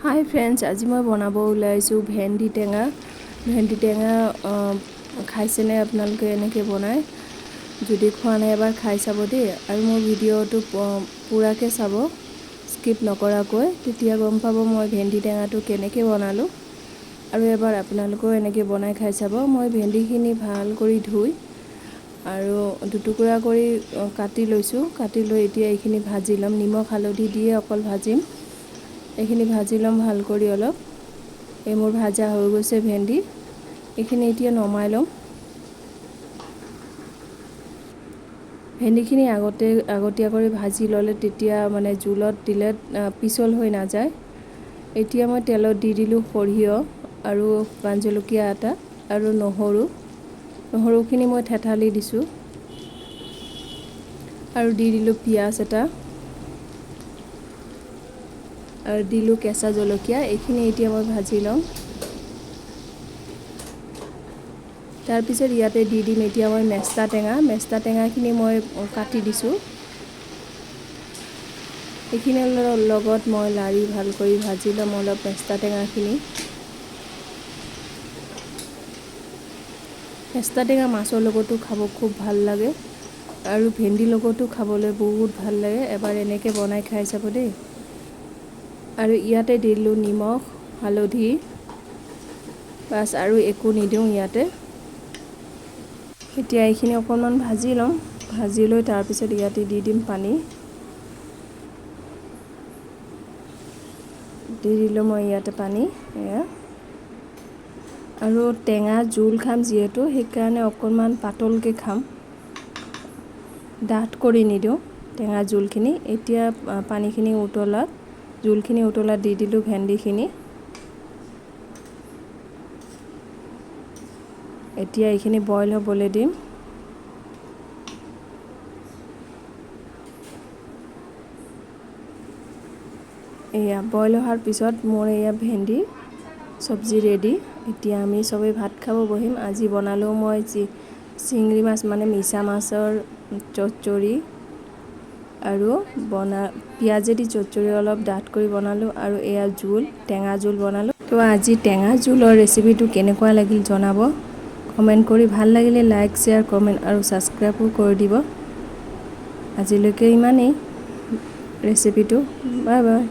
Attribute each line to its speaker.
Speaker 1: হাই friends, আজি মই বনাব ওলাইছোঁ ভেন্দি টেঙা। ভেন্দি টেঙা খাইছেনে আপোনালোকে? এনেকৈ বনাই যদি খোৱা নাই এবাৰ খাই চাব দেই। আৰু মোৰ ভিডিঅ'টো পুৰাকৈ চাব, স্কিপ নকৰাকৈ, তেতিয়া গম পাব মই ভেন্দি টেঙাটো কেনেকৈ বনালোঁ। আৰু এবাৰ আপোনালোকেও এনেকৈ বনাই খাই চাব। মই ভেন্দিখিনি ভাল কৰি ধুই আৰু দুটুকুৰা কৰি কাটি লৈছোঁ। কাটি লৈ এতিয়া এইখিনি ভাজি ল'ম, নিমখ হালধি দিয়ে অকল ভাজিম। এইখিনি ভাজি ল'ম ভাল কৰি অলপ। এই মোৰ ভাজা হৈ গৈছে ভেন্দি, এইখিনি এতিয়া নমাই ল'ম। ভেন্দিখিনি আগতীয়াকৈ ভাজি ল'লে তেতিয়া মানে জোলত দিলে পিছল হৈ নাযায়। এতিয়া মই তেলত দি দিলোঁ সৰিয়হ আৰু শুকান জলকীয়া এটা আৰু নহৰুখিনি মই থেতালি দিছোঁ। আৰু দি দিলোঁ পিঁয়াজ এটা আৰু দিলোঁ কেঁচা জলকীয়া। এইখিনি এতিয়া মই ভাজি ল'ম। তাৰপিছত ইয়াতে দি দিম এতিয়া মই মেষ্টা টেঙাখিনি মই কাটি দিছোঁ। এইখিনিৰ লগত মই লাৰি ভাল কৰি ভাজি ল'ম অলপ মেষ্টা টেঙাখিনি। মেষ্টা টেঙা মাছৰ লগতো খাব খুব ভাল লাগে আৰু ভেন্দিৰ লগতো খাবলৈ বহুত ভাল লাগে। এবাৰ এনেকৈ বনাই খাই চাব দেই। আৰু ইয়াতে দিলোঁ নিমখ হালধি, বাছ আৰু একো নিদিওঁ ইয়াতে। এতিয়া এইখিনি অকণমান ভাজি ল'ম, ভাজি লৈ তাৰপিছত ইয়াতে দি দিম পানী। দি দিলোঁ মই ইয়াতে পানী এয়া। আৰু টেঙা জোল খাম যিহেতু, সেইকাৰণে অকণমান পাতলকৈ খাম, ডাঠ কৰি নিদিওঁ টেঙা জোলখিনি। এতিয়া পানীখিনি জোলখিনি উতলাত দি দিলোঁ ভেন্দিখিনি। এতিয়া এইখিনি বইল হ'বলৈ দিম। এয়া বইল হোৱাৰ পিছত মোৰ এয়া ভেন্দি চব্জি ৰেডি। এতিয়া আমি চবেই ভাত খাব বহিম। আজি বনালোঁ মই চিংৰি মাছ মানে মিছা মাছৰ চচ্চড়ি আৰু পিঁয়াজেদি চচ্চড়ি অলপ ডাঠ কৰি বনালোঁ। আৰু এয়া টেঙা জোল বনালোঁ। তো আজি টেঙা জোলৰ ৰেচিপিটো কেনেকুৱা লাগিল জনাব। কমেণ্ট কৰি ভাল লাগিলে লাইক, শ্বেয়াৰ, কমেণ্ট আৰু ছাবস্ক্ৰাইবো কৰি দিব। আজিলৈকে ইমানেই ৰেচিপিটো। Bye bye.